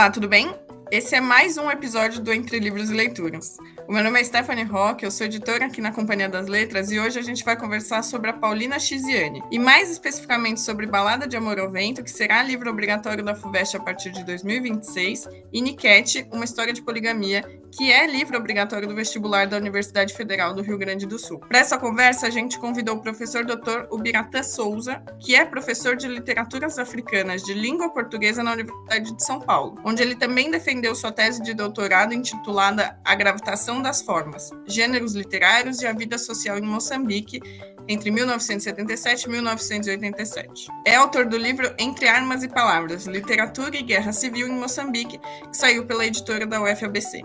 Olá, tudo bem? Esse é mais um episódio do Entre Livros e Leituras. O meu nome é Stephanie Roque, eu sou editora aqui na Companhia das Letras e hoje a gente vai conversar sobre a Paulina Chiziane e mais especificamente sobre Balada de Amor ao Vento, que será livro obrigatório da FUVEST a partir de 2026, e Niquete, uma história de poligamia, que é livro obrigatório do vestibular da Universidade Federal do Rio Grande do Sul. Para essa conversa, a gente convidou o professor Dr. Ubiratã Souza, que é professor de Literaturas Africanas de Língua Portuguesa na Universidade de São Paulo, onde ele também defendeu sua tese de doutorado intitulada A Gravitação das Formas, Gêneros Literários e a Vida Social em Moçambique, entre 1977 e 1987. É autor do livro Entre Armas e Palavras, Literatura e Guerra Civil em Moçambique, que saiu pela editora da UFABC.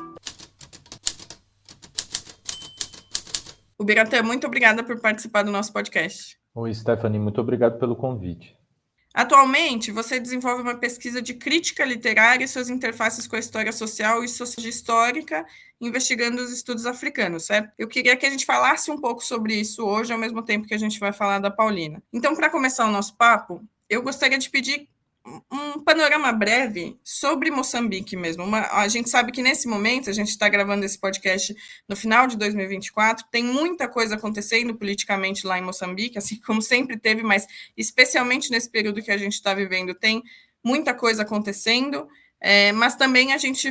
Ubiratã, muito obrigada por participar do nosso podcast. Oi, Stephanie, muito obrigado pelo convite. Atualmente, você desenvolve uma pesquisa de crítica literária e suas interfaces com a história social e sociologia histórica, investigando os estudos africanos, certo? Eu queria que a gente falasse um pouco sobre isso hoje, ao mesmo tempo que a gente vai falar da Paulina. Então, para começar o nosso papo, eu gostaria de pedir um panorama breve sobre Moçambique mesmo. A gente sabe que nesse momento, a gente está gravando esse podcast no final de 2024, tem muita coisa acontecendo politicamente lá em Moçambique, assim como sempre teve, mas especialmente nesse período que a gente está vivendo, tem muita coisa acontecendo, mas também a gente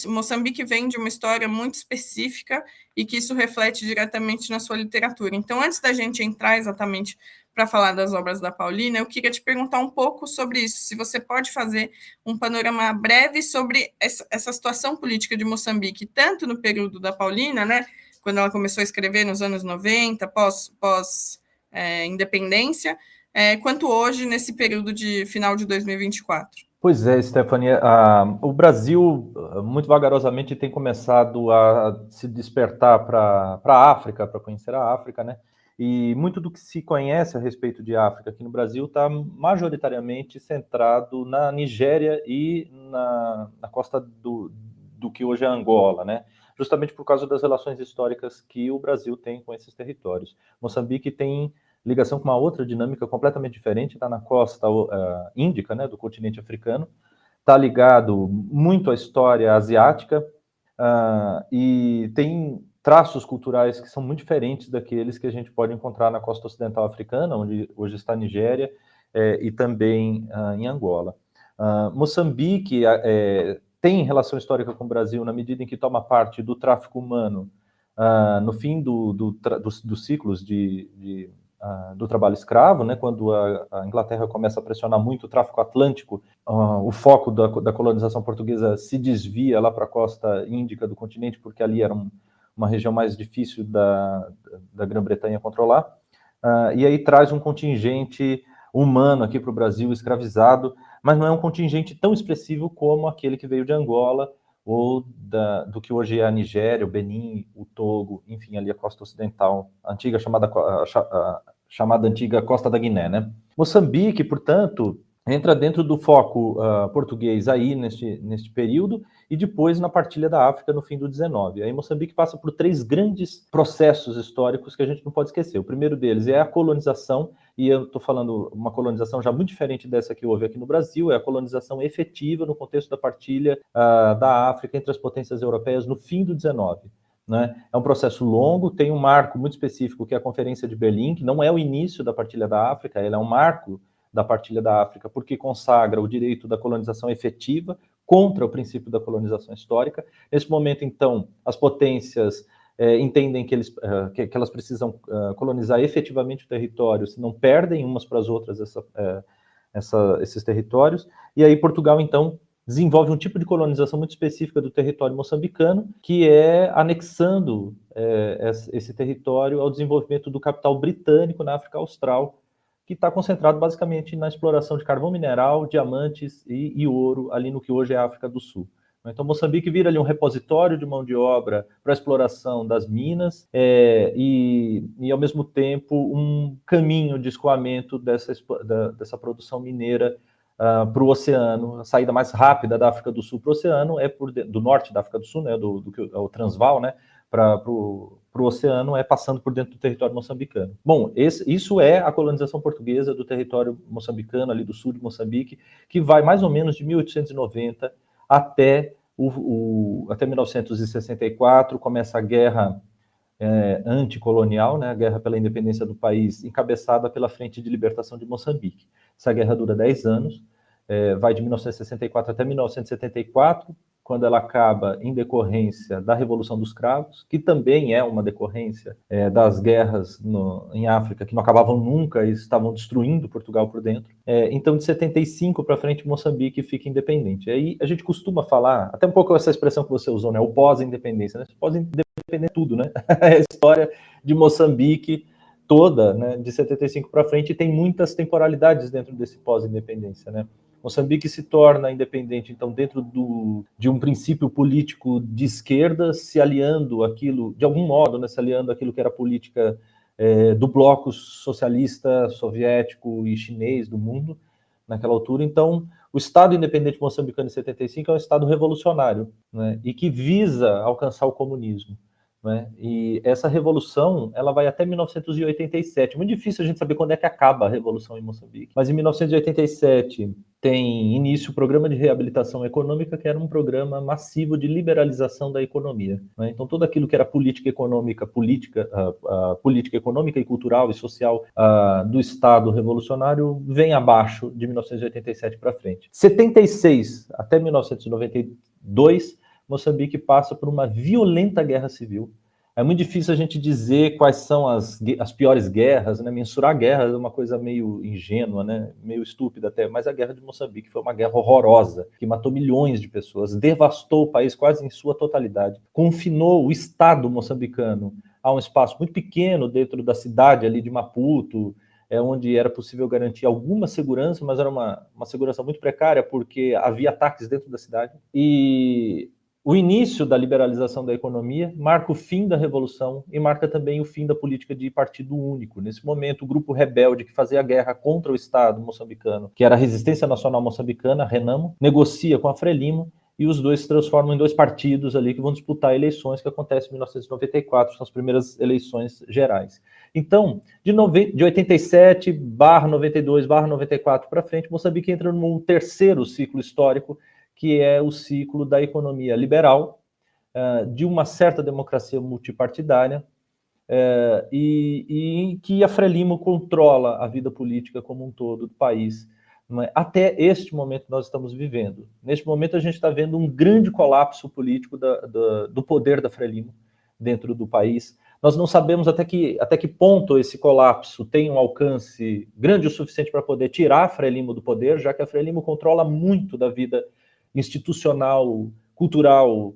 Moçambique vem de uma história muito específica e que isso reflete diretamente na sua literatura. Então, antes da gente entrar exatamente para falar das obras da Paulina, eu queria te perguntar um pouco sobre isso, se você pode fazer um panorama breve sobre essa situação política de Moçambique, tanto no período da Paulina, né, quando ela começou a escrever nos anos 90, pós-independência, quanto hoje, nesse período de final de 2024. Pois é, Stephanie, o Brasil, muito vagarosamente, tem começado a se despertar para a África, para conhecer a África, né? E muito do que se conhece a respeito de África aqui no Brasil está majoritariamente centrado na Nigéria e na costa do que hoje é Angola, né? Justamente por causa das relações históricas que o Brasil tem com esses territórios. Moçambique tem ligação com uma outra dinâmica completamente diferente, está na costa índica, né, do continente africano, está ligado muito à história asiática e tem traços culturais que são muito diferentes daqueles que a gente pode encontrar na costa ocidental africana, onde hoje está a Nigéria, e também em Angola. Moçambique tem relação histórica com o Brasil na medida em que toma parte do tráfico humano no fim dos ciclos do trabalho escravo, né, quando a Inglaterra começa a pressionar muito o tráfico atlântico, o foco da colonização portuguesa se desvia lá para a costa índica do continente, porque ali era uma região mais difícil da Grã-Bretanha controlar, e aí traz um contingente humano aqui para o Brasil, escravizado, mas não é um contingente tão expressivo como aquele que veio de Angola, ou do que hoje é a Nigéria, o Benin, o Togo, enfim, ali a costa ocidental, a antiga chamada antiga Costa da Guiné, né? Moçambique, portanto, entra dentro do foco português aí neste período e depois na partilha da África no fim do 19. Aí Moçambique passa por 3 grandes processos históricos que a gente não pode esquecer. O primeiro deles é a colonização, e eu estou falando uma colonização já muito diferente dessa que houve aqui no Brasil, é a colonização efetiva no contexto da partilha da África entre as potências europeias no fim do 19. Né? É um processo longo, tem um marco muito específico que é a Conferência de Berlim, que não é o início da partilha da África, ela é um marco da partilha da África, porque consagra o direito da colonização efetiva contra o princípio da colonização histórica. Nesse momento, então, as potências entendem que elas precisam colonizar efetivamente o território, senão perdem umas para as outras esses territórios. E aí Portugal, então, desenvolve um tipo de colonização muito específica do território moçambicano, que é anexando esse território ao desenvolvimento do capital britânico na África Austral, que está concentrado basicamente na exploração de carvão mineral, diamantes e ouro, ali no que hoje é a África do Sul. Então, Moçambique vira ali um repositório de mão de obra para a exploração das minas e, ao mesmo tempo, um caminho de escoamento dessa produção mineira para o oceano. A saída mais rápida da África do Sul para o oceano é do norte da África do Sul, né, o Transvaal, né, para o oceano, é passando por dentro do território moçambicano. Bom, isso é a colonização portuguesa do território moçambicano, ali do sul de Moçambique, que vai mais ou menos de 1890 até, até 1964, começa a guerra anticolonial, né, a guerra pela independência do país, encabeçada pela Frente de Libertação de Moçambique. Essa guerra dura 10 anos, vai de 1964 até 1974, quando ela acaba em decorrência da Revolução dos Cravos, que também é uma decorrência das guerras em África, que não acabavam nunca e estavam destruindo Portugal por dentro. Então, de 75 para frente, Moçambique fica independente. Aí a gente costuma falar, até um pouco essa expressão que você usou, né, o pós-independência, né? Pós-independência é tudo, né? A história de Moçambique toda, né, de 75 para frente, tem muitas temporalidades dentro desse pós-independência, né? Moçambique se torna independente, então, dentro de um princípio político de esquerda, se aliando aquilo, de algum modo, né, se aliando aquilo que era a política do bloco socialista, soviético e chinês do mundo, naquela altura. Então, o Estado independente moçambicano em 75 é um Estado revolucionário, né, e que visa alcançar o comunismo. Né? E essa revolução ela vai até 1987. Muito difícil a gente saber quando é que acaba a revolução em Moçambique. Mas em 1987 tem início o programa de reabilitação econômica, que era um programa massivo de liberalização da economia. Né? Então tudo aquilo que era política econômica, política econômica e cultural e social do Estado revolucionário vem abaixo de 1987 para frente. 76 até 1992 Moçambique passa por uma violenta guerra civil. É muito difícil a gente dizer quais são as piores guerras, né? Mensurar guerras é uma coisa meio ingênua, né? Meio estúpida até, mas a guerra de Moçambique foi uma guerra horrorosa, que matou milhões de pessoas, devastou o país quase em sua totalidade, confinou o Estado moçambicano a um espaço muito pequeno dentro da cidade ali de Maputo, onde era possível garantir alguma segurança, mas era uma segurança muito precária, porque havia ataques dentro da cidade. E o início da liberalização da economia marca o fim da revolução e marca também o fim da política de partido único. Nesse momento, o grupo rebelde que fazia a guerra contra o Estado moçambicano, que era a Resistência Nacional Moçambicana, a Renamo, negocia com a Frelimo e os dois se transformam em dois partidos ali que vão disputar eleições que acontecem em 1994, são as primeiras eleições gerais. Então, de 87/92/94 para frente, Moçambique entra num terceiro ciclo histórico, que é o ciclo da economia liberal, de uma certa democracia multipartidária, e em que a Frelimo controla a vida política como um todo do país. Até este momento nós estamos vivendo. Neste momento a gente está vendo um grande colapso político do poder da Frelimo dentro do país. Nós não sabemos até que ponto esse colapso tem um alcance grande o suficiente para poder tirar a Frelimo do poder, já que a Frelimo controla muito da vida institucional, cultural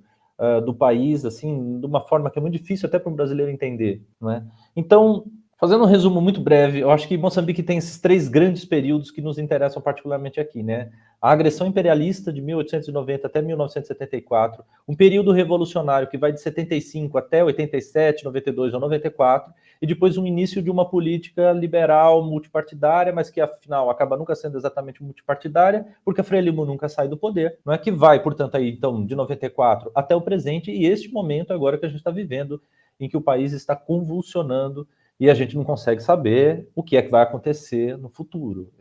do país, assim, de uma forma que é muito difícil até para um brasileiro entender, não é? Então, fazendo um resumo muito breve, eu acho que Moçambique tem esses três grandes períodos que nos interessam particularmente aqui, né? A agressão imperialista de 1890 até 1974, um período revolucionário que vai de 75 até 87, 92 ou 94, e depois um início de uma política liberal multipartidária, mas que afinal acaba nunca sendo exatamente multipartidária, porque a Frelimo nunca sai do poder, não é, que vai, portanto, aí então de 94 até o presente, e este momento agora que a gente está vivendo, em que o país está convulsionando e a gente não consegue saber o que é que vai acontecer no futuro.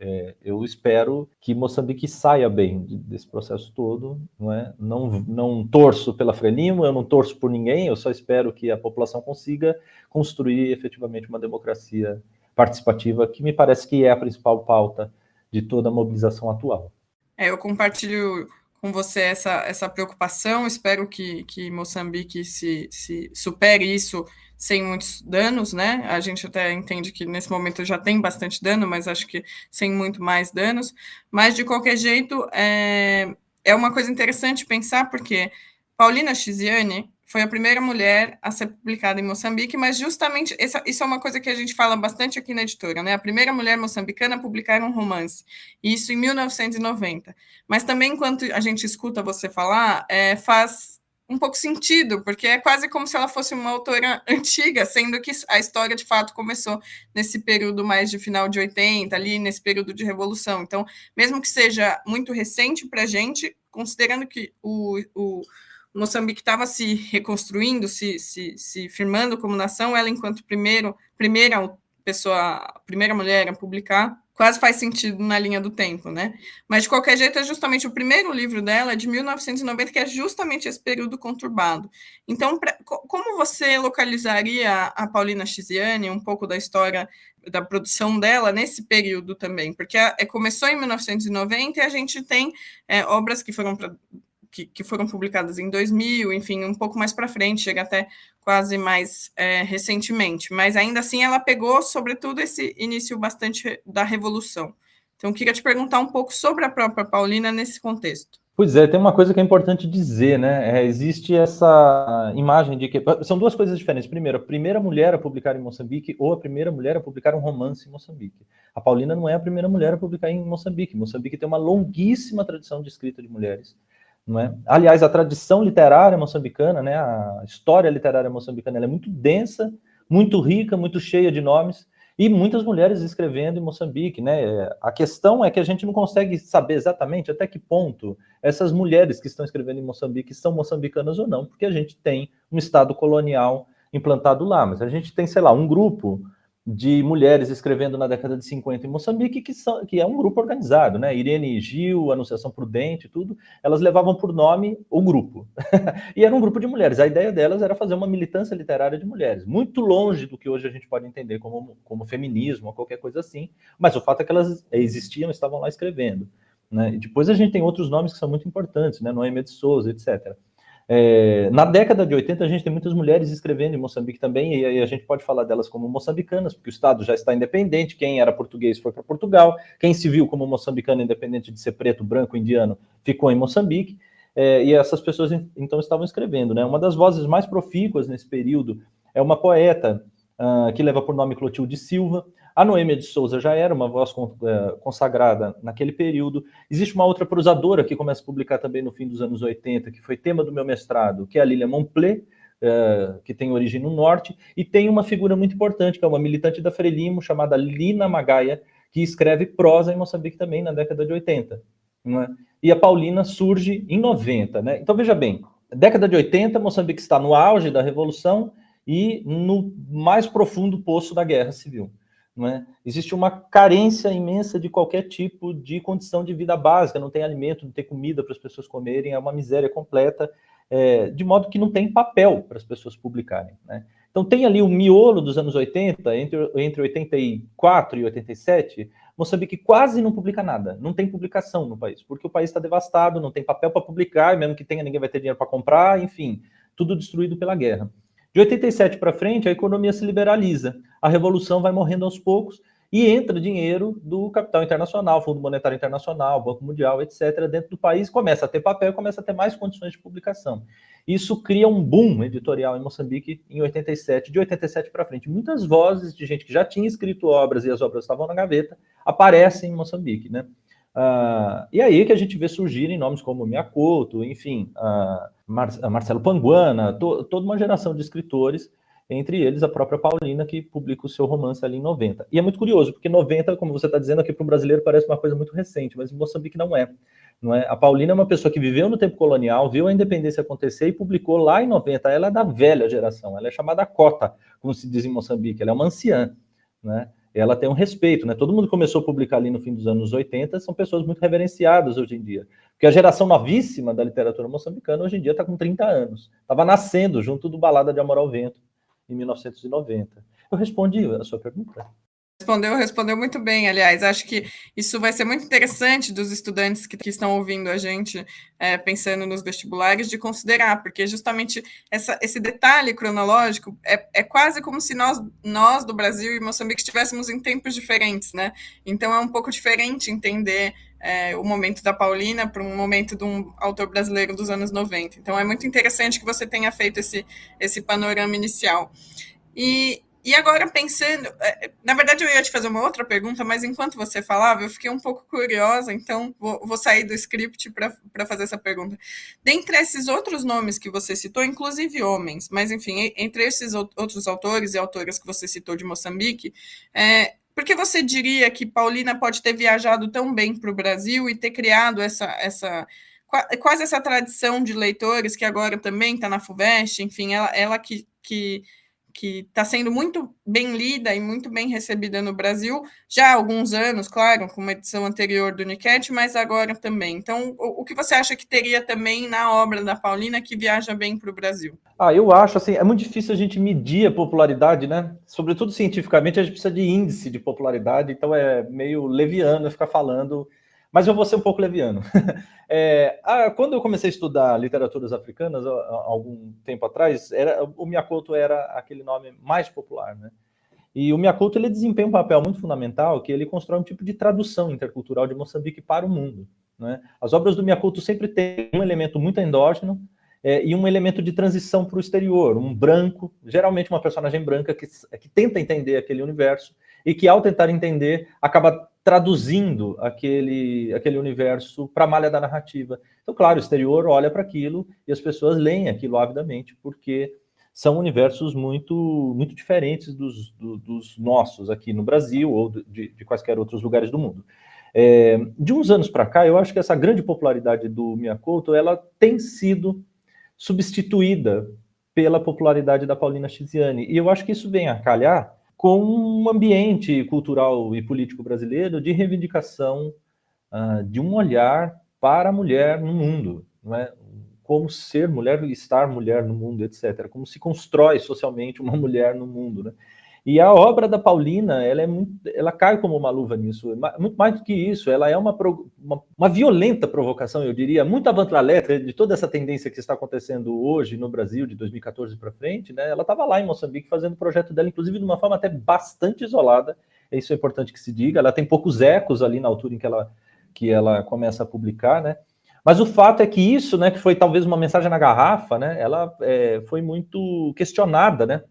Eu espero que Moçambique saia bem desse processo todo, não é? Não torço pela Frelimo, eu não torço por ninguém, eu só espero que a população consiga construir efetivamente uma democracia participativa, que me parece que é a principal pauta de toda a mobilização atual. Eu compartilho com você essa preocupação, espero que Moçambique se supere isso sem muitos danos, né? A gente até entende que nesse momento já tem bastante dano, mas acho que sem muito mais danos. Mas, de qualquer jeito, é uma coisa interessante pensar, porque Paulina Chiziane foi a primeira mulher a ser publicada em Moçambique, mas justamente isso é uma coisa que a gente fala bastante aqui na editora, né? A primeira mulher moçambicana a publicar um romance, isso em 1990. Mas também, enquanto a gente escuta você falar, faz um pouco sentido, porque é quase como se ela fosse uma autora antiga, sendo que a história, de fato, começou nesse período mais de final de 80, ali nesse período de revolução. Então, mesmo que seja muito recente para a gente, considerando que o Moçambique estava se reconstruindo, se firmando como nação, ela, enquanto primeira mulher a publicar, quase faz sentido na linha do tempo, né? Mas, de qualquer jeito, é justamente o primeiro livro dela, é de 1990, que é justamente esse período conturbado. Então, como você localizaria a Paulina Chiziane, um pouco da história da produção dela nesse período também? Porque começou em 1990 e a gente tem obras que foram publicadas em 2000, enfim, um pouco mais para frente, chega até quase mais recentemente, mas ainda assim ela pegou, sobretudo, esse início bastante da Revolução. Então, eu queria te perguntar um pouco sobre a própria Paulina nesse contexto. Pois é, tem uma coisa que é importante dizer, né? Existe essa imagem de que... São duas coisas diferentes. Primeiro, a primeira mulher a publicar em Moçambique ou a primeira mulher a publicar um romance em Moçambique. A Paulina não é a primeira mulher a publicar em Moçambique. Moçambique tem uma longuíssima tradição de escrita de mulheres. Não é? Aliás, a tradição literária moçambicana, né, a história literária moçambicana, ela é muito densa, muito rica, muito cheia de nomes, e muitas mulheres escrevendo em Moçambique, né? A questão é que a gente não consegue saber exatamente até que ponto essas mulheres que estão escrevendo em Moçambique são moçambicanas ou não, porque a gente tem um Estado colonial implantado lá, mas a gente tem, sei lá, um grupo de mulheres escrevendo na década de 50 em Moçambique, que é um grupo organizado, né? Irene Gil, Anunciação Prudente, tudo, elas levavam por nome o grupo. E era um grupo de mulheres. A ideia delas era fazer uma militância literária de mulheres, muito longe do que hoje a gente pode entender como feminismo ou qualquer coisa assim, mas o fato é que elas existiam, estavam lá escrevendo. Né? E depois a gente tem outros nomes que são muito importantes, né? Noêmia de Souza, etc. Na década de 80, a gente tem muitas mulheres escrevendo em Moçambique também, e aí a gente pode falar delas como moçambicanas, porque o Estado já está independente, quem era português foi para Portugal, quem se viu como moçambicano, independente de ser preto, branco, indiano, ficou em Moçambique, e essas pessoas então estavam escrevendo. Né? Uma das vozes mais profícuas nesse período é uma poeta que leva por nome Clotilde Silva. A Noêmia de Souza já era uma voz consagrada naquele período. Existe uma outra prosadora que começa a publicar também no fim dos anos 80, que foi tema do meu mestrado, que é a Lilia Montplé, que tem origem no norte, e tem uma figura muito importante, que é uma militante da Frelimo, chamada Lina Magaia, que escreve prosa em Moçambique também na década de 80. Não é? E a Paulina surge em 90. Né? Então, veja bem, década de 80, Moçambique está no auge da Revolução e no mais profundo poço da Guerra Civil. Não é? Existe uma carência imensa de qualquer tipo de condição de vida básica, não tem alimento, não tem comida para as pessoas comerem, é uma miséria completa, de modo que não tem papel para as pessoas publicarem. Né? Então tem ali o miolo dos anos 80, entre 84 e 87, Moçambique quase não publica nada, não tem publicação no país, porque o país está devastado, não tem papel para publicar, e mesmo que tenha, ninguém vai ter dinheiro para comprar, enfim, tudo destruído pela guerra. De 87 para frente, a economia se liberaliza, a revolução vai morrendo aos poucos e entra dinheiro do capital internacional, Fundo Monetário Internacional, Banco Mundial, etc., dentro do país, começa a ter papel, começa a ter mais condições de publicação. Isso cria um boom editorial em Moçambique em 87, de 87 para frente. Muitas vozes de gente que já tinha escrito obras e as obras estavam na gaveta aparecem em Moçambique, né? E aí que a gente vê surgirem nomes como Miyakoto, enfim, Marcelo Panguana, toda uma geração de escritores, entre eles a própria Paulina, que publica o seu romance ali em 90. E é muito curioso, porque 90, como você está dizendo aqui para o brasileiro, parece uma coisa muito recente, mas em Moçambique não é. Não é? A Paulina é uma pessoa que viveu no tempo colonial, viu a independência acontecer e publicou lá em 90. Ela é da velha geração, ela é chamada Cota, como se diz em Moçambique, ela é uma anciã, né? Ela tem um respeito, né? Todo mundo começou a publicar ali no fim dos anos 80, são pessoas muito reverenciadas hoje em dia. Porque a geração novíssima da literatura moçambicana hoje em dia está com 30 anos. Estava nascendo junto do Balada de Amor ao Vento, em 1990. Eu respondi a sua pergunta? Respondeu muito bem, aliás. Acho que isso vai ser muito interessante dos estudantes que estão ouvindo a gente, pensando nos vestibulares, de considerar, porque justamente esse detalhe cronológico é quase como se nós do Brasil e Moçambique estivéssemos em tempos diferentes, né? Então é um pouco diferente entender o momento da Paulina para um momento de um autor brasileiro dos anos 90. Então é muito interessante que você tenha feito esse panorama inicial. E agora pensando, na verdade eu ia te fazer uma outra pergunta, mas enquanto você falava, eu fiquei um pouco curiosa, então vou sair do script para fazer essa pergunta. Dentre esses outros nomes que você citou, inclusive homens, mas enfim, entre esses outros autores e autoras que você citou de Moçambique, por que você diria que Paulina pode ter viajado tão bem para o Brasil e ter criado quase essa tradição de leitores que agora também está na FUVEST, enfim, ela que que está sendo muito bem lida e muito bem recebida no Brasil, já há alguns anos, claro, com uma edição anterior do Niket, mas agora também. Então, o que você acha que teria também na obra da Paulina que viaja bem para o Brasil? Eu acho, assim, é muito difícil a gente medir a popularidade, né? Sobretudo cientificamente, a gente precisa de índice de popularidade, então é meio leviano ficar falando, mas eu vou ser um pouco leviano. Quando eu comecei a estudar literaturas africanas, há algum tempo atrás, o Mia Couto era aquele nome mais popular, né? E o Mia Couto, ele desempenha um papel muito fundamental, que ele constrói um tipo de tradução intercultural de Moçambique para o mundo, né? As obras do Mia Couto sempre têm um elemento muito endógeno, e um elemento de transição para o exterior, um branco, geralmente uma personagem branca que tenta entender aquele universo e que, ao tentar entender, acaba traduzindo aquele universo para a malha da narrativa. Então, claro, o exterior olha para aquilo e as pessoas leem aquilo avidamente, porque são universos muito, muito diferentes dos nossos aqui no Brasil ou de quaisquer outros lugares do mundo. De uns anos para cá, eu acho que essa grande popularidade do Mia Couto, ela tem sido substituída pela popularidade da Paulina Chiziane. E eu acho que isso vem a calhar com um ambiente cultural e político brasileiro de reivindicação de um olhar para a mulher no mundo, não é? Como ser mulher, estar mulher no mundo, etc. Como se constrói socialmente uma mulher no mundo, né? E a obra da Paulina, ela cai como uma luva nisso. Muito mais do que isso, ela é uma violenta provocação, eu diria, muito avant-la-lettre de toda essa tendência que está acontecendo hoje no Brasil, de 2014 para frente, né? Ela estava lá em Moçambique fazendo o projeto dela, inclusive de uma forma até bastante isolada. Isso é importante que se diga. Ela tem poucos ecos ali na altura em que ela começa a publicar, né? Mas o fato é que isso, né, que foi talvez uma mensagem na garrafa, né, ela foi muito questionada, né,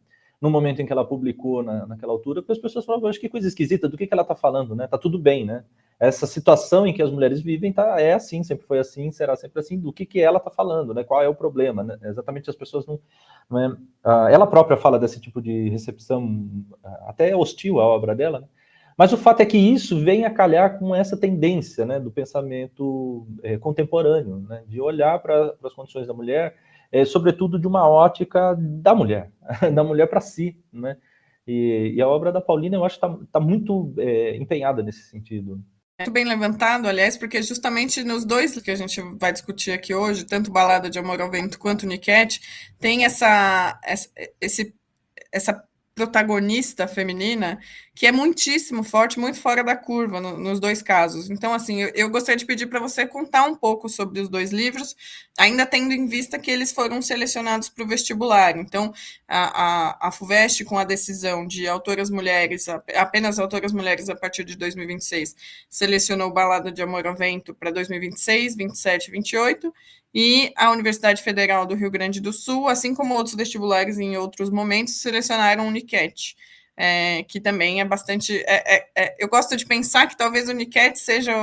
no momento em que ela publicou naquela altura, porque as pessoas falavam, acho que coisa esquisita, do que ela está falando, né? Tá tudo bem, né? Essa situação em que as mulheres vivem é assim, sempre foi assim, será sempre assim, do que ela está falando, né? Qual é o problema, né? Exatamente, as pessoas não é... Ela própria fala desse tipo de recepção até hostil à obra dela, né? Mas o fato é que isso vem a calhar com essa tendência, né, do pensamento contemporâneo, né, de olhar para as condições da mulher, sobretudo de uma ótica da mulher para si, né? E a obra da Paulina, eu acho que tá muito empenhada nesse sentido. Muito bem levantado, aliás, porque justamente nos dois que a gente vai discutir aqui hoje, tanto Balada de Amor ao Vento quanto Niket, tem essa protagonista feminina que é muitíssimo forte, muito fora da curva nos dois casos. Então, assim, eu gostaria de pedir para você contar um pouco sobre os dois livros, ainda tendo em vista que eles foram selecionados para o vestibular. Então, a FUVEST, com a decisão de autoras mulheres, apenas autoras mulheres a partir de 2026, selecionou Balada de Amor ao Vento para 2026, 27 e 28, e a Universidade Federal do Rio Grande do Sul, assim como outros vestibulares em outros momentos, selecionaram o Niket, que também é bastante... eu gosto de pensar que talvez o Niket seja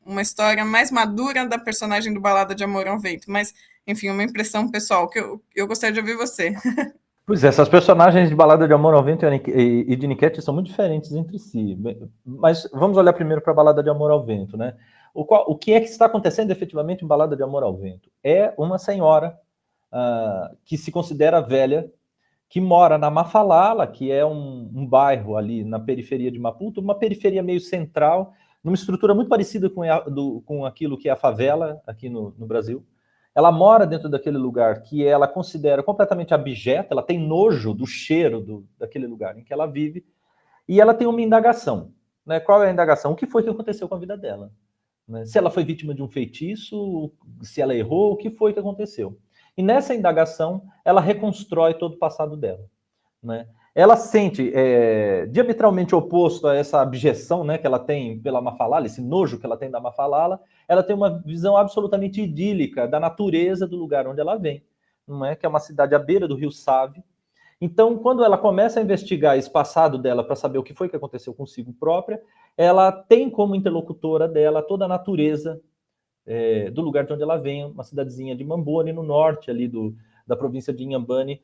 uma história mais madura da personagem do Balada de Amor ao Vento, mas, enfim, uma impressão pessoal, que eu gostaria de ouvir você. Pois é, essas personagens de Balada de Amor ao Vento e de Niket são muito diferentes entre si. Mas vamos olhar primeiro para a Balada de Amor ao Vento, né? O que é que está acontecendo efetivamente em Balada de Amor ao Vento? É uma senhora que se considera velha, que mora na Mafalala, que é um bairro ali na periferia de Maputo, uma periferia meio central, numa estrutura muito parecida com aquilo que é a favela aqui no Brasil. Ela mora dentro daquele lugar que ela considera completamente abjeto, ela tem nojo do cheiro daquele lugar em que ela vive, e ela tem uma indagação. Né? Qual é a indagação? O que foi que aconteceu com a vida dela? Né? Se ela foi vítima de um feitiço, se ela errou, o que foi que aconteceu? E nessa indagação, ela reconstrói todo o passado dela. Né? Ela sente diametralmente oposto a essa abjeção, né, que ela tem pela Mafalala, esse nojo que ela tem da Mafalala, ela tem uma visão absolutamente idílica da natureza do lugar onde ela vem, não é? Que é uma cidade à beira do rio Save. Então, quando ela começa a investigar esse passado dela para saber o que foi que aconteceu consigo própria, ela tem como interlocutora dela toda a natureza do lugar de onde ela vem, uma cidadezinha de Mambone, no norte ali da província de Inhambane,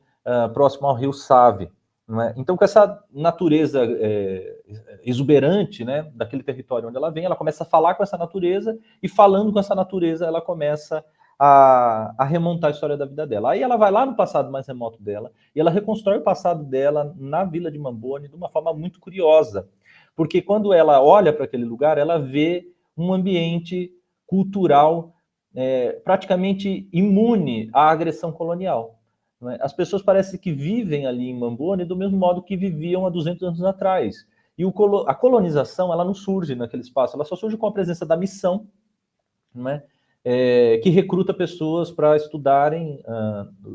próximo ao rio Save. Não é? Então, com essa natureza exuberante, daquele território onde ela vem, ela começa a falar com essa natureza, e falando com essa natureza, ela começa a remontar a história da vida dela. Aí ela vai lá no passado mais remoto dela e ela reconstrói o passado dela na Vila de Mambone de uma forma muito curiosa, porque quando ela olha para aquele lugar, ela vê um ambiente cultural praticamente imune à agressão colonial. Né? As pessoas parecem que vivem ali em Mambone do mesmo modo que viviam há 200 anos atrás. E a colonização, ela não surge naquele espaço, ela só surge com a presença da missão, né? Que recruta pessoas para estudarem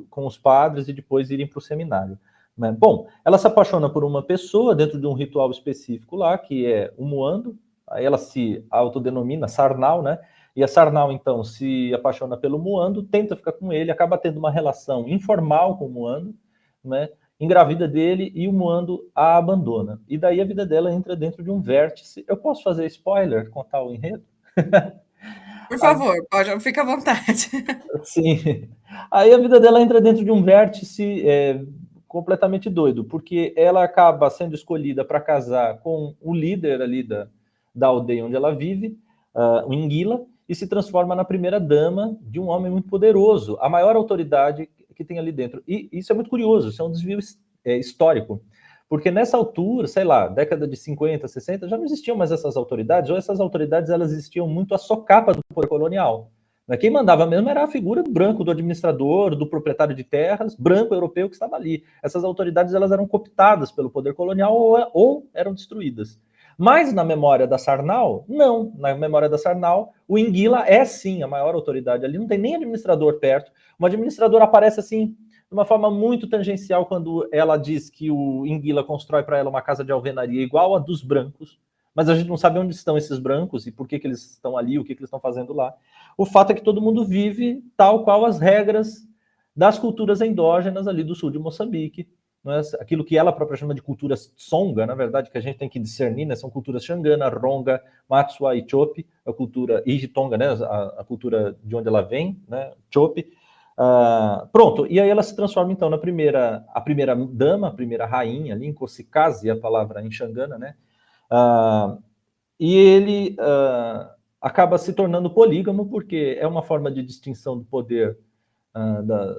com os padres e depois irem para o seminário. Né? Bom, ela se apaixona por uma pessoa dentro de um ritual específico lá, que é o muando. Aí ela se autodenomina Sarnau, né? E a Sarnau, então, se apaixona pelo muando, tenta ficar com ele, acaba tendo uma relação informal com o muando, né? Engravida dele e o muando a abandona. E daí a vida dela entra dentro de um vértice. Eu posso fazer spoiler, contar o enredo? Por favor, pode, fica à vontade. Sim. Aí a vida dela entra dentro de um vértice completamente doido, porque ela acaba sendo escolhida para casar com o líder ali da aldeia onde ela vive, o Inguila, e se transforma na primeira dama de um homem muito poderoso, a maior autoridade que tem ali dentro. E isso é muito curioso, isso é um desvio histórico. Porque nessa altura, sei lá, década de 50, 60, já não existiam mais essas autoridades, ou essas autoridades elas existiam muito à socapa do poder colonial. Quem mandava mesmo era a figura do branco, do administrador, do proprietário de terras, branco europeu que estava ali. Essas autoridades elas eram cooptadas pelo poder colonial ou eram destruídas. Mas na memória da Sarnau, não. Na memória da Sarnau, o Inguila é sim a maior autoridade ali, não tem nem administrador perto. O administrador aparece assim de uma forma muito tangencial quando ela diz que o Inguila constrói para ela uma casa de alvenaria igual a dos brancos, mas a gente não sabe onde estão esses brancos e por que eles estão ali, o que eles estão fazendo lá. O fato é que todo mundo vive tal qual as regras das culturas endógenas ali do sul de Moçambique, né? Aquilo que ela própria chama de cultura Tsonga, na verdade, que a gente tem que discernir, né? São culturas Xangana, Ronga, Matsua e Chope, a cultura Ijitonga, né? A cultura de onde ela vem, né? Chope. Pronto, e aí ela se transforma então a primeira dama, a primeira rainha, ali em Kossikazi, a palavra em Xangana, né? E ele acaba se tornando polígamo porque é uma forma de distinção do poder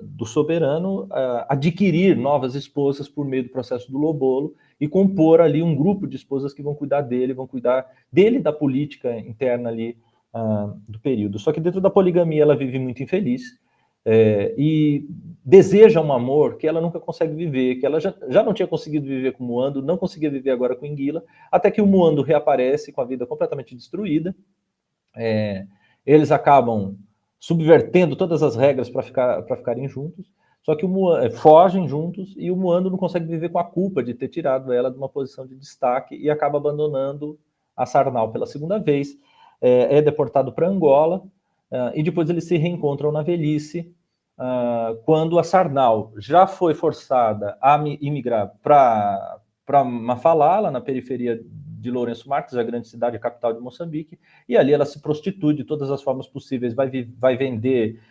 do soberano adquirir novas esposas por meio do processo do lobolo e compor ali um grupo de esposas que vão cuidar dele da política interna ali do período. Só que dentro da poligamia ela vive muito infeliz e deseja um amor que ela nunca consegue viver, que ela já não tinha conseguido viver com o Muando, não conseguia viver agora com Inguila, até que o Muando reaparece com a vida completamente destruída. Eles acabam subvertendo todas as regras para ficarem juntos, só que fogem juntos e o Muando não consegue viver com a culpa de ter tirado ela de uma posição de destaque e acaba abandonando a Sarnau pela segunda vez, é deportado para Angola e depois eles se reencontram na velhice, quando a Sarnau já foi forçada a imigrar para Mafalala, na periferia de Lourenço Marques, a grande cidade, a capital de Moçambique, e ali ela se prostitui de todas as formas possíveis, vai vender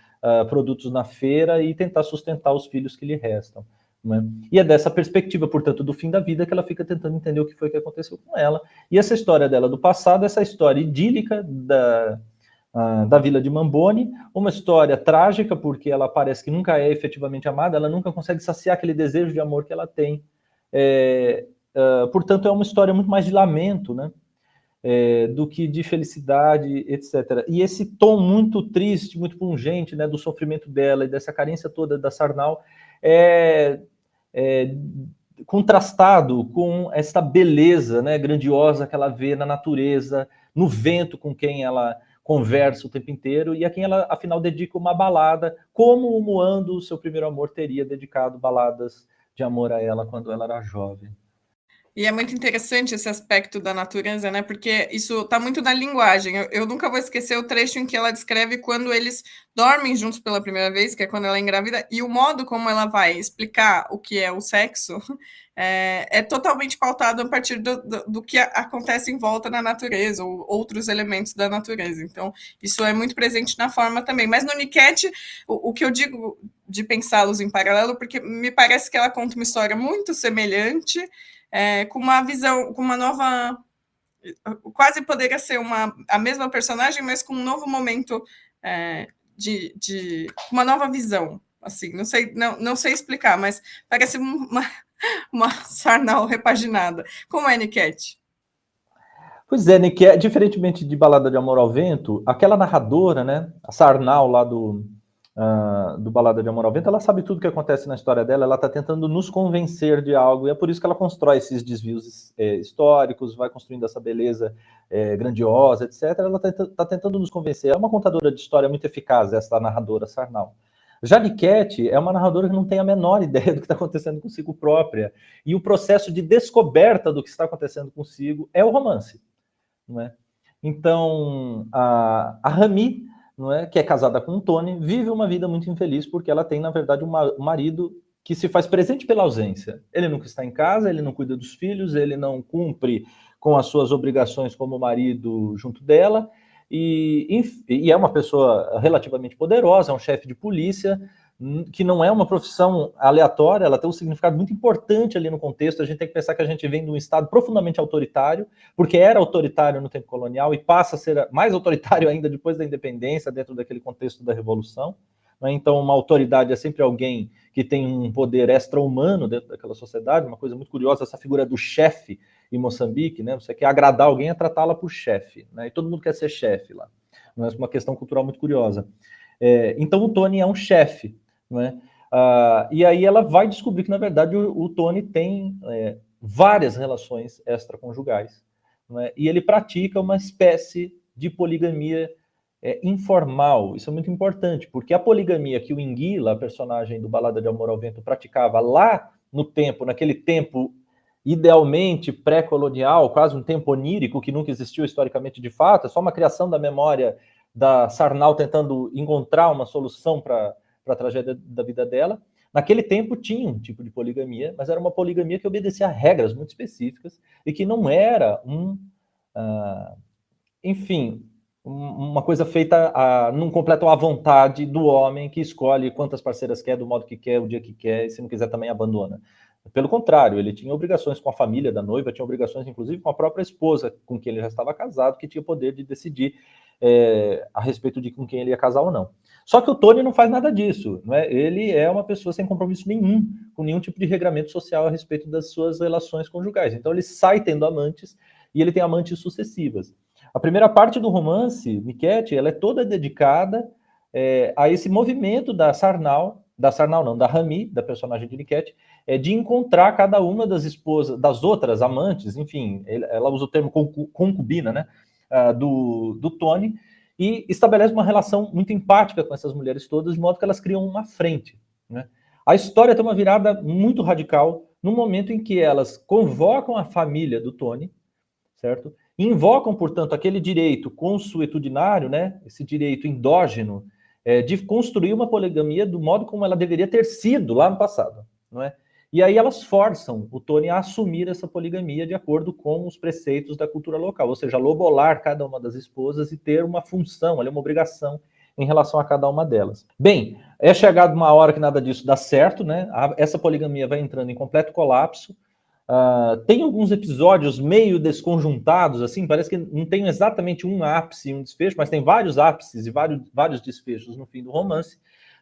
produtos na feira e tentar sustentar os filhos que lhe restam. Né? E é dessa perspectiva, portanto, do fim da vida que ela fica tentando entender o que foi que aconteceu com ela. E essa história dela do passado, essa história idílica da Vila de Mambone, uma história trágica, porque ela parece que nunca é efetivamente amada, ela nunca consegue saciar aquele desejo de amor que ela tem. Portanto, é uma história muito mais de lamento, né? Do que de felicidade, etc. E esse tom muito triste, muito pungente, né, do sofrimento dela e dessa carência toda da Sarnau é contrastado com essa beleza, né, grandiosa que ela vê na natureza, no vento com quem ela conversa o tempo inteiro e a quem ela, afinal, dedica uma balada, como o Muando, seu primeiro amor, teria dedicado baladas de amor a ela quando ela era jovem. E é muito interessante esse aspecto da natureza, né? Porque isso está muito na linguagem. Eu nunca vou esquecer o trecho em que ela descreve quando eles dormem juntos pela primeira vez, que é quando ela é engravida, e o modo como ela vai explicar o que é o sexo é totalmente pautado a partir do que acontece em volta na natureza, ou outros elementos da natureza. Então, isso é muito presente na forma também. Mas no Niket, o que eu digo de pensá-los em paralelo, porque me parece que ela conta uma história muito semelhante, com uma visão, com uma nova. Quase poderia ser a mesma personagem, mas com um novo momento uma nova visão. Assim, não sei explicar, mas parece uma Sarnal repaginada. Como é, Niket? Pois é, Niket, diferentemente de Balada de Amor ao Vento, aquela narradora, né, a Sarnal lá do Balada de Amor ao Vento, ela sabe tudo o que acontece na história dela, ela está tentando nos convencer de algo, e é por isso que ela constrói esses desvios históricos, vai construindo essa beleza grandiosa, etc. Ela está tentando nos convencer. É uma contadora de história muito eficaz, essa narradora Sarnal. Já Niket é uma narradora que não tem a menor ideia do que está acontecendo consigo própria, e o processo de descoberta do que está acontecendo consigo é o romance. Não é? Então, a Rami, não é, que é casada com o Tony, vive uma vida muito infeliz porque ela tem, na verdade, um marido que se faz presente pela ausência. Ele nunca está em casa, ele não cuida dos filhos, ele não cumpre com as suas obrigações como marido junto dela, e é uma pessoa relativamente poderosa, é um chefe de polícia, que não é uma profissão aleatória, ela tem um significado muito importante ali no contexto. A gente tem que pensar que a gente vem de um Estado profundamente autoritário, porque era autoritário no tempo colonial e passa a ser mais autoritário ainda depois da independência, dentro daquele contexto da Revolução. Então, uma autoridade é sempre alguém que tem um poder extra-humano dentro daquela sociedade. Uma coisa muito curiosa, essa figura do chefe em Moçambique, né? Você quer agradar alguém, é tratá-la por chefe, né? E todo mundo quer ser chefe lá. É uma questão cultural muito curiosa. Então, o Tony é um chefe, né? E aí ela vai descobrir que, na verdade, o Tony tem várias relações extraconjugais, né? E ele pratica uma espécie de poligamia informal. Isso é muito importante, porque a poligamia que o Inguila, a personagem do Balada de Amor ao Vento, praticava lá no tempo, naquele tempo idealmente pré-colonial, quase um tempo onírico que nunca existiu historicamente de fato, é só uma criação da memória da Sarnal tentando encontrar uma solução para a tragédia da vida dela. Naquele tempo tinha um tipo de poligamia, mas era uma poligamia que obedecia a regras muito específicas e que não era enfim, uma coisa feita num completo à vontade do homem que escolhe quantas parceiras quer, do modo que quer, o dia que quer, e se não quiser também abandona. Pelo contrário, ele tinha obrigações com a família da noiva, tinha obrigações inclusive com a própria esposa, com quem ele já estava casado, que tinha o poder de decidir a respeito de com quem ele ia casar ou não. Só que o Tony não faz nada disso, não é? Ele é uma pessoa sem compromisso nenhum, com nenhum tipo de regramento social a respeito das suas relações conjugais. Então ele sai tendo amantes, e ele tem amantes sucessivas. A primeira parte do romance, Niket, ela é toda dedicada a esse movimento da Rami, da personagem de Niket, de encontrar cada uma das esposas, das outras amantes, enfim, ela usa o termo concubina, né, do Tony, e estabelece uma relação muito empática com essas mulheres todas, de modo que elas criam uma frente, né? A história tem uma virada muito radical no momento em que elas convocam a família do Tony, certo? Invocam, portanto, aquele direito consuetudinário, né, esse direito endógeno, de construir uma poligamia do modo como ela deveria ter sido lá no passado, não é? E aí elas forçam o Tony a assumir essa poligamia de acordo com os preceitos da cultura local, ou seja, lobolar cada uma das esposas e ter uma função, uma obrigação em relação a cada uma delas. Bem, é chegado uma hora que nada disso dá certo, né? Essa poligamia vai entrando em completo colapso. Tem alguns episódios meio desconjuntados, assim, parece que não tem exatamente um ápice, um desfecho, mas tem vários ápices e vários desfechos no fim do romance,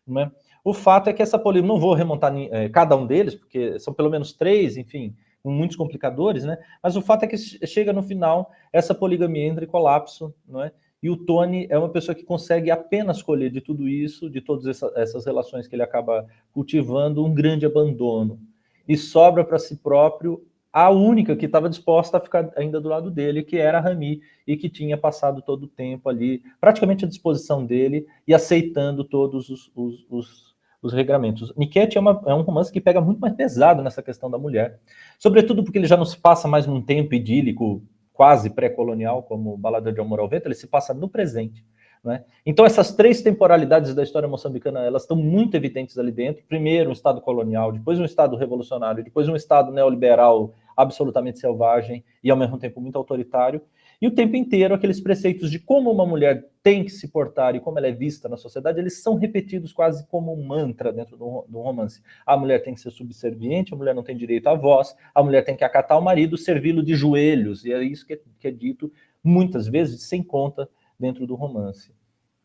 né? O fato é que essa poligamia, não vou remontar cada um deles, porque são pelo menos 3, enfim, com muitos complicadores, né? Mas o fato é que chega no final, essa poligamia entra em colapso, não é? E o Tony é uma pessoa que consegue apenas colher de tudo isso, de todas essas relações que ele acaba cultivando, um grande abandono. E sobra para si próprio a única que estava disposta a ficar ainda do lado dele, que era a Rami, e que tinha passado todo o tempo ali, praticamente à disposição dele, e aceitando todos os regramentos. Niket é um romance que pega muito mais pesado nessa questão da mulher, sobretudo porque ele já não se passa mais num tempo idílico, quase pré-colonial, como Balada de Amor ao Vento, ele se passa no presente. Né? Então, essas 3 temporalidades da história moçambicana, elas estão muito evidentes ali dentro. Primeiro, um Estado colonial, depois um Estado revolucionário, depois um Estado neoliberal absolutamente selvagem e, ao mesmo tempo, muito autoritário. E o tempo inteiro, aqueles preceitos de como uma mulher tem que se portar e como ela é vista na sociedade, eles são repetidos quase como um mantra dentro do romance. A mulher tem que ser subserviente, a mulher não tem direito à voz, a mulher tem que acatar o marido, servi-lo de joelhos. E é isso que é dito muitas vezes, sem conta, dentro do romance.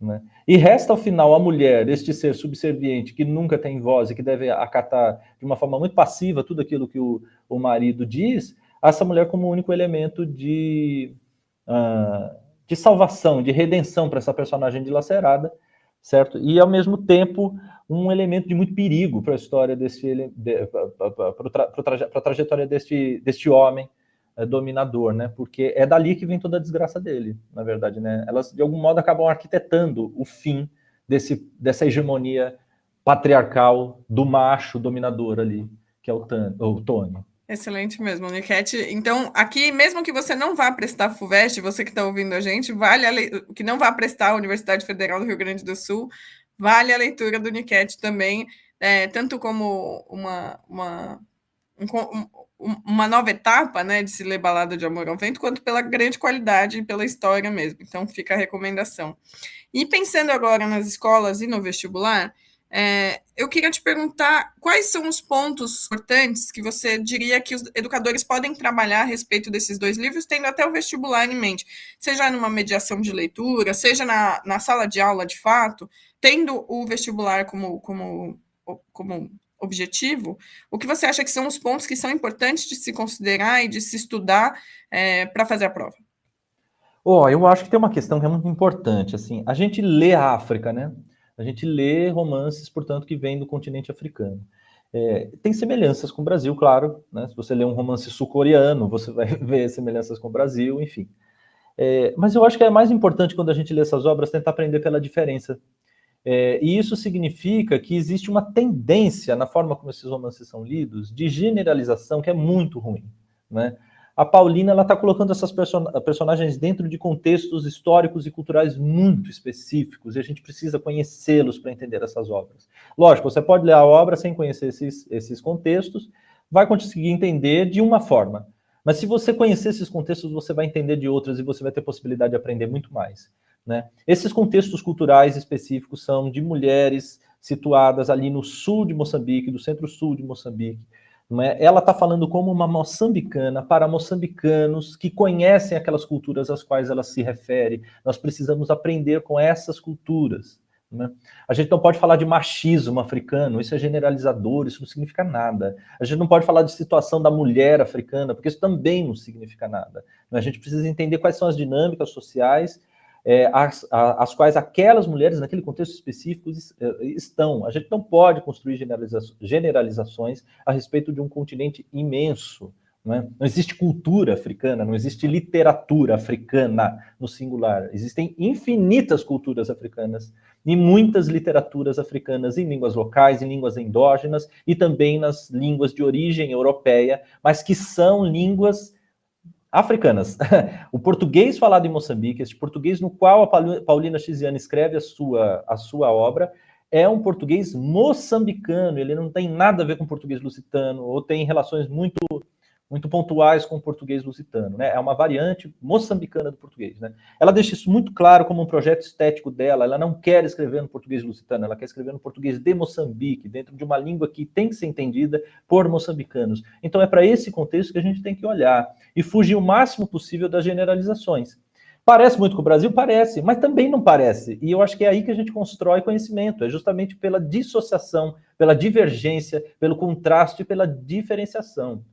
né? E resta, ao final, a mulher, este ser subserviente, que nunca tem voz e que deve acatar de uma forma muito passiva tudo aquilo que o marido diz, essa mulher como único elemento de salvação, de redenção para essa personagem dilacerada, certo? E, ao mesmo tempo, um elemento de muito perigo para a história para a trajetória deste homem dominador, né? Porque é dali que vem toda a desgraça dele, na verdade, né? Elas, de algum modo, acabam arquitetando o fim dessa hegemonia patriarcal do macho dominador ali, que é o Tony. Excelente mesmo, Niquete. Então, aqui, mesmo que você não vá prestar FUVEST, você que está ouvindo a gente, que não vá prestar a Universidade Federal do Rio Grande do Sul, vale a leitura do Niquete também, tanto como uma nova etapa, né, de se ler Balada de Amor ao Vento, quanto pela grande qualidade e pela história mesmo. Então, fica a recomendação. E pensando agora nas escolas e no vestibular, eu queria te perguntar quais são os pontos importantes que você diria que os educadores podem trabalhar a respeito desses dois livros, tendo até o vestibular em mente, seja numa mediação de leitura, seja na sala de aula de fato, tendo o vestibular como objetivo, o que você acha que são os pontos que são importantes de se considerar e de se estudar para fazer a prova? Eu acho que tem uma questão que é muito importante, assim, a gente lê a África, né? A gente lê romances, portanto, que vêm do continente africano. Tem semelhanças com o Brasil, claro, né? Se você lê um romance sul-coreano, você vai ver semelhanças com o Brasil, enfim. Mas eu acho que é mais importante, quando a gente lê essas obras, tentar aprender pela diferença. E isso significa que existe uma tendência, na forma como esses romances são lidos, de generalização, que é muito ruim, né? A Paulina está colocando essas personagens dentro de contextos históricos e culturais muito específicos, e a gente precisa conhecê-los para entender essas obras. Lógico, você pode ler a obra sem conhecer esses contextos, vai conseguir entender de uma forma. Mas se você conhecer esses contextos, você vai entender de outras e você vai ter possibilidade de aprender muito mais, né? Esses contextos culturais específicos são de mulheres situadas ali no sul de Moçambique, do centro-sul de Moçambique. Ela está falando como uma moçambicana para moçambicanos que conhecem aquelas culturas às quais ela se refere. Nós precisamos aprender com essas culturas, né? A gente não pode falar de machismo africano, isso é generalizador, isso não significa nada. A gente não pode falar de situação da mulher africana, porque isso também não significa nada. A gente precisa entender quais são as dinâmicas sociais as quais aquelas mulheres, naquele contexto específico, estão. A gente não pode construir generalizações a respeito de um continente imenso. Não existe cultura africana, não existe literatura africana no singular. Existem infinitas culturas africanas e muitas literaturas africanas em línguas locais, em línguas endógenas e também nas línguas de origem europeia, mas que são línguas africanas. O português falado em Moçambique, este português no qual a Paulina Chiziane escreve a sua obra, é um português moçambicano, ele não tem nada a ver com português lusitano, ou tem relações muito pontuais com o português lusitano, né? É uma variante moçambicana do português, né? Ela deixa isso muito claro como um projeto estético dela, ela não quer escrever no português lusitano, ela quer escrever no português de Moçambique, dentro de uma língua que tem que ser entendida por moçambicanos. Então é para esse contexto que a gente tem que olhar e fugir o máximo possível das generalizações. Parece muito com o Brasil? Parece, mas também não parece. E eu acho que é aí que a gente constrói conhecimento, é justamente pela dissociação, pela divergência, pelo contraste e pela diferenciação,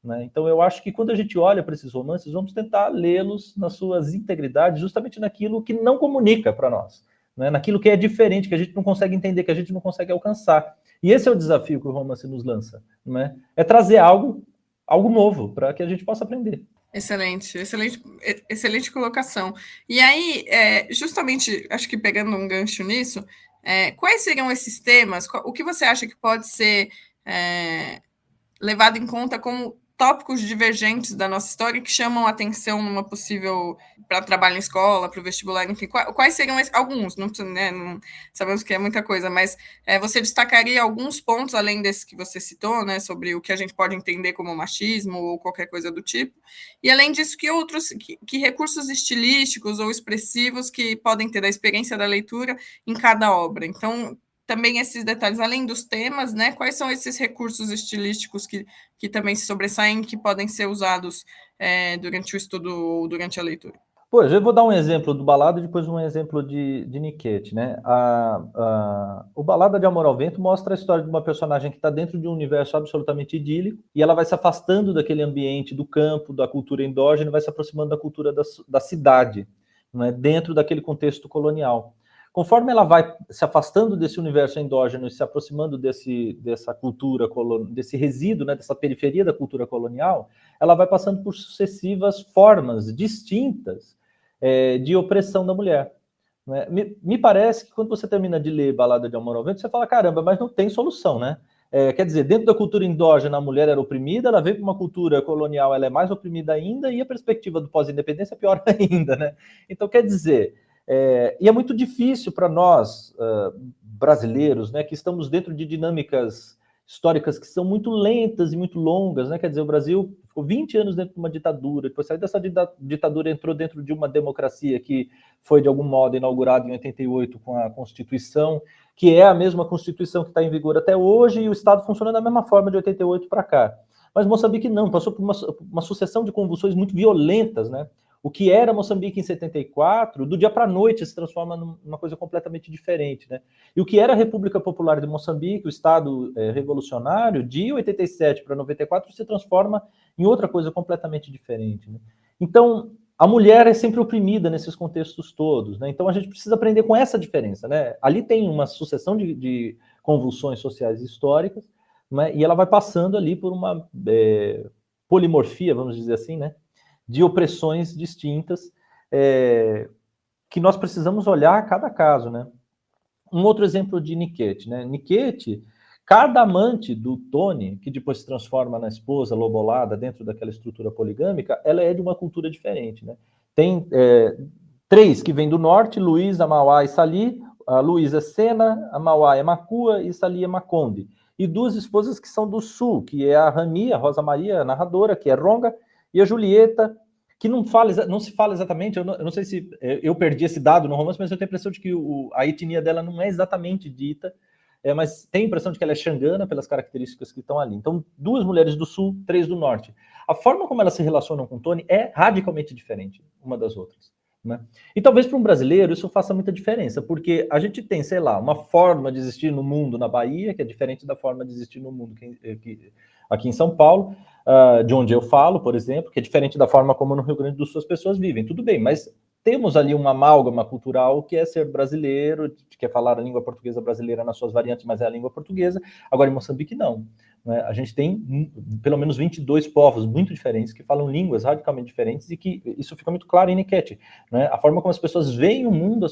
né? Então eu acho que quando a gente olha para esses romances, vamos tentar lê-los nas suas integridades, justamente naquilo que não comunica para nós, né? Naquilo que é diferente, que a gente não consegue entender, que a gente não consegue alcançar. E esse é o desafio que o romance nos lança, né? É trazer algo novo para que a gente possa aprender. Excelente, excelente, excelente colocação. E aí, justamente, acho que pegando um gancho nisso, quais seriam esses temas? O que você acha que pode ser levado em conta como tópicos divergentes da nossa história que chamam a atenção numa possível para trabalho em escola, para o vestibular, enfim, quais seriam alguns? Não, né, não sabemos que é muita coisa, mas você destacaria alguns pontos além desse que você citou, né, sobre o que a gente pode entender como machismo ou qualquer coisa do tipo, e além disso, que recursos estilísticos ou expressivos que podem ter da experiência da leitura em cada obra? Então, também esses detalhes, além dos temas, né? Quais são esses recursos estilísticos que também se sobressaem, que podem ser usados durante o estudo ou durante a leitura? Pois, eu vou dar um exemplo do Balada e depois um exemplo de Niket, né? O Balada de Amor ao Vento mostra a história de uma personagem que está dentro de um universo absolutamente idílico e ela vai se afastando daquele ambiente do campo, da cultura endógena, e vai se aproximando da cultura da cidade, né? Dentro daquele contexto colonial. Conforme ela vai se afastando desse universo endógeno e se aproximando dessa cultura, desse resíduo, né? Dessa periferia da cultura colonial, ela vai passando por sucessivas formas distintas de opressão da mulher. Né? Me parece que quando você termina de ler Balada de Amor ao Vento, você fala, caramba, mas não tem solução, né? Quer dizer, dentro da cultura endógena a mulher era oprimida, ela veio para uma cultura colonial, ela é mais oprimida ainda, e a perspectiva do pós-independência é pior ainda, né? Então, quer dizer, e é muito difícil para nós, brasileiros, né, que estamos dentro de dinâmicas históricas que são muito lentas e muito longas, né? Quer dizer, o Brasil ficou 20 anos dentro de uma ditadura, depois saiu dessa ditadura, entrou dentro de uma democracia que foi, de algum modo, inaugurada em 88 com a Constituição, que é a mesma Constituição que está em vigor até hoje, e o Estado funciona da mesma forma de 88 para cá. Mas Moçambique não, passou por uma sucessão de convulsões muito violentas, né? O que era Moçambique em 74, do dia para a noite se transforma numa coisa completamente diferente, né? E o que era a República Popular de Moçambique, o Estado revolucionário, de 87 para 94 se transforma em outra coisa completamente diferente, né? Então, a mulher é sempre oprimida nesses contextos todos, né? Então, a gente precisa aprender com essa diferença, né? Ali tem uma sucessão de convulsões sociais históricas, né? E ela vai passando ali por uma polimorfia, vamos dizer assim, né? De opressões distintas, que nós precisamos olhar a cada caso, né? Um outro exemplo de Niket, né? Niket, cada amante do Tony, que depois se transforma na esposa lobolada dentro daquela estrutura poligâmica, ela é de uma cultura diferente, né? Tem 3 que vêm do norte, Luiz, Amauá e Sali. A Luiz é Sena, Amauá é Macua e Sali é Maconde. E 2 esposas que são do sul, que é a Rani, a Rosa Maria, a narradora, que é Ronga, e a Julieta, que não se fala exatamente, eu não sei se eu perdi esse dado no romance, mas eu tenho a impressão de que a etnia dela não é exatamente dita, mas tenho a impressão de que ela é xangana pelas características que estão ali. Então, 2 mulheres do sul, 3 do norte. A forma como elas se relacionam com Tony é radicalmente diferente uma das outras, né? E talvez para um brasileiro isso faça muita diferença, porque a gente tem, sei lá, uma forma de existir no mundo na Bahia, que é diferente da forma de existir no mundo aqui em São Paulo, de onde eu falo, por exemplo, que é diferente da forma como no Rio Grande do Sul as pessoas vivem. Tudo bem, mas temos ali uma amálgama cultural que é ser brasileiro, que é falar a língua portuguesa brasileira nas suas variantes, mas é a língua portuguesa. Agora, em Moçambique, não, né? A gente tem pelo menos 22 povos muito diferentes que falam línguas radicalmente diferentes e que isso fica muito claro em Niket, né? A forma como as pessoas veem o mundo,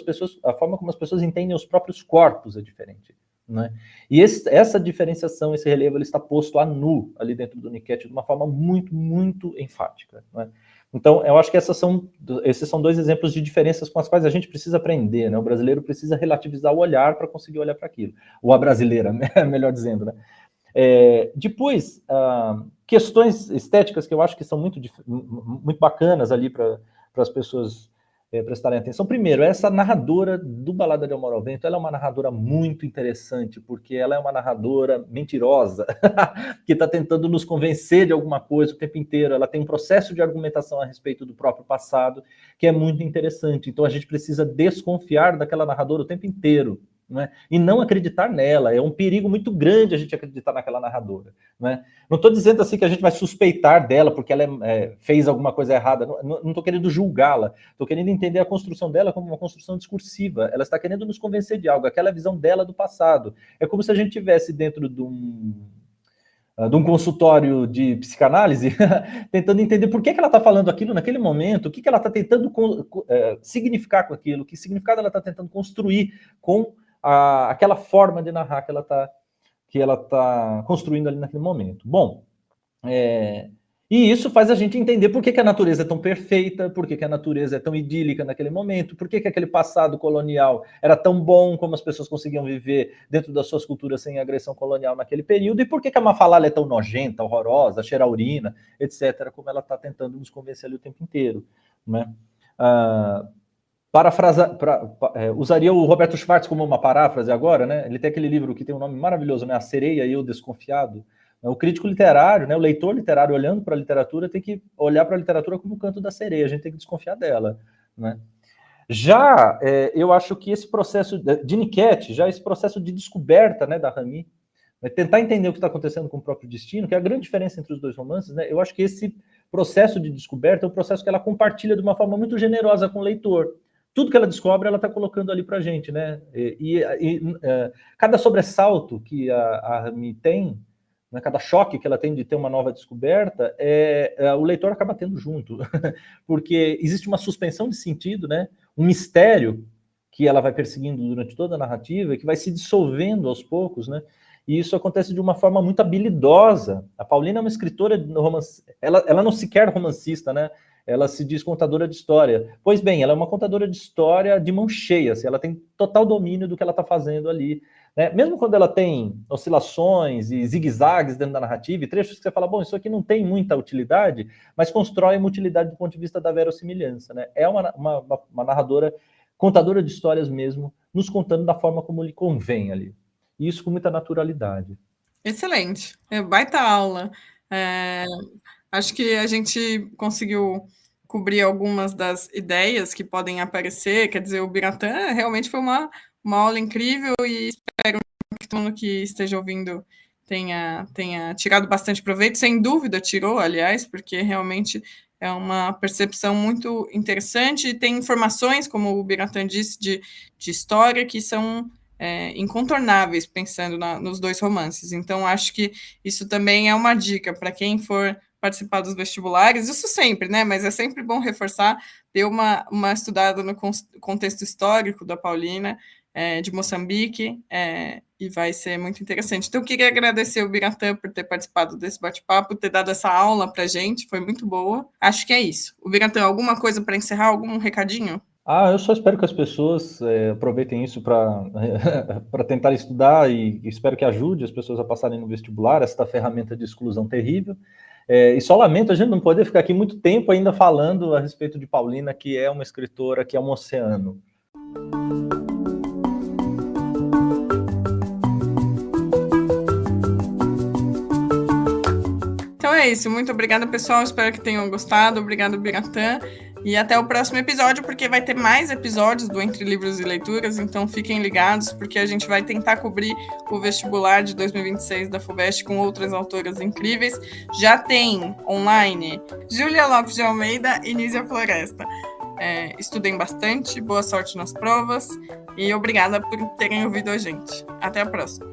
a forma como as pessoas entendem os próprios corpos é diferente, né? E essa diferenciação, esse relevo, ele está posto a nu ali dentro do Niket de uma forma muito, muito enfática, né? Então, eu acho que esses são 2 exemplos de diferenças com as quais a gente precisa aprender, né? O brasileiro precisa relativizar o olhar para conseguir olhar para aquilo. Ou a brasileira, né? Melhor dizendo, né? Depois, questões estéticas que eu acho que são muito bacanas ali para as pessoas prestarem atenção. Primeiro, essa narradora do Balada de Amor ao Vento, ela é uma narradora muito interessante, porque ela é uma narradora mentirosa, que está tentando nos convencer de alguma coisa o tempo inteiro. Ela tem um processo de argumentação a respeito do próprio passado, que é muito interessante. Então, a gente precisa desconfiar daquela narradora o tempo inteiro, né? E não acreditar nela. É um perigo muito grande a gente acreditar naquela narradora, né? Não estou dizendo assim que a gente vai suspeitar dela porque ela fez alguma coisa errada. Não estou querendo julgá-la. Estou querendo entender a construção dela como uma construção discursiva. Ela está querendo nos convencer de algo, aquela visão dela do passado. É como se a gente estivesse dentro de um consultório de psicanálise, tentando entender por que ela está falando aquilo naquele momento, o que ela está tentando significar com aquilo, que significado ela está tentando construir com aquela forma de narrar que ela tá construindo ali naquele momento. Bom, e isso faz a gente entender por que a natureza é tão perfeita, por que a natureza é tão idílica naquele momento, por que aquele passado colonial era tão bom, como as pessoas conseguiam viver dentro das suas culturas sem agressão colonial naquele período, e por que a Mafalala é tão nojenta, horrorosa, cheira a urina, etc., como ela está tentando nos convencer ali o tempo inteiro, né? Usaria o Roberto Schwartz como uma paráfrase agora, né? Ele tem aquele livro que tem um nome maravilhoso, né? A Sereia e o Desconfiado. O crítico literário, né? O leitor literário olhando para a literatura tem que olhar para a literatura como o canto da sereia, a gente tem que desconfiar dela, né? Já, eu acho que esse processo de Niket, já esse processo de descoberta, né, da Rami, tentar entender o que está acontecendo com o próprio destino, que é a grande diferença entre os dois romances, né? Eu acho que esse processo de descoberta é um processo que ela compartilha de uma forma muito generosa com o leitor. Tudo que ela descobre, ela está colocando ali para a gente, né? Cada sobressalto que a Rami tem, né, cada choque que ela tem de ter uma nova descoberta, o leitor acaba tendo junto, porque existe uma suspensão de sentido, né? Um mistério que ela vai perseguindo durante toda a narrativa, que vai se dissolvendo aos poucos, né? E isso acontece de uma forma muito habilidosa. A Paulina é uma escritora de romance, ela não sequer romancista, né? Ela se diz contadora de história. Pois bem, ela é uma contadora de história de mão cheia, assim, ela tem total domínio do que ela está fazendo ali, né? Mesmo quando ela tem oscilações e zigue-zagues dentro da narrativa, e trechos que você fala, bom, isso aqui não tem muita utilidade, mas constrói uma utilidade do ponto de vista da verossimilhança, né? É uma narradora, contadora de histórias mesmo, nos contando da forma como lhe convém ali. E isso com muita naturalidade. Excelente, baita aula. Acho que a gente conseguiu cobrir algumas das ideias que podem aparecer, quer dizer, o Biratã realmente foi uma aula incrível e espero que todo mundo que esteja ouvindo tenha tirado bastante proveito, sem dúvida tirou, aliás, porque realmente é uma percepção muito interessante e tem informações, como o Biratã disse, de história que são incontornáveis, pensando nos dois romances. Então, acho que isso também é uma dica para quem for participar dos vestibulares, isso sempre, né? Mas é sempre bom reforçar, ter uma estudada no contexto histórico da Paulina, de Moçambique, e vai ser muito interessante. Então, eu queria agradecer o Biratã por ter participado desse bate-papo, ter dado essa aula para a gente, foi muito boa. Acho que é isso. O Biratã, alguma coisa para encerrar? Algum recadinho? Eu só espero que as pessoas aproveitem isso para tentar estudar e espero que ajude as pessoas a passarem no vestibular, essa ferramenta de exclusão terrível. E só lamento a gente não poder ficar aqui muito tempo ainda falando a respeito de Paulina, que é uma escritora que é um oceano. Então é isso. Muito obrigada, pessoal. Espero que tenham gostado. Obrigado, Biratã. E até o próximo episódio, porque vai ter mais episódios do Entre Livros e Leituras, então fiquem ligados, porque a gente vai tentar cobrir o vestibular de 2026 da FUVEST com outras autoras incríveis. Já tem online Júlia Lopes de Almeida e Nízia Floresta. Estudem bastante, boa sorte nas provas e obrigada por terem ouvido a gente. Até a próxima.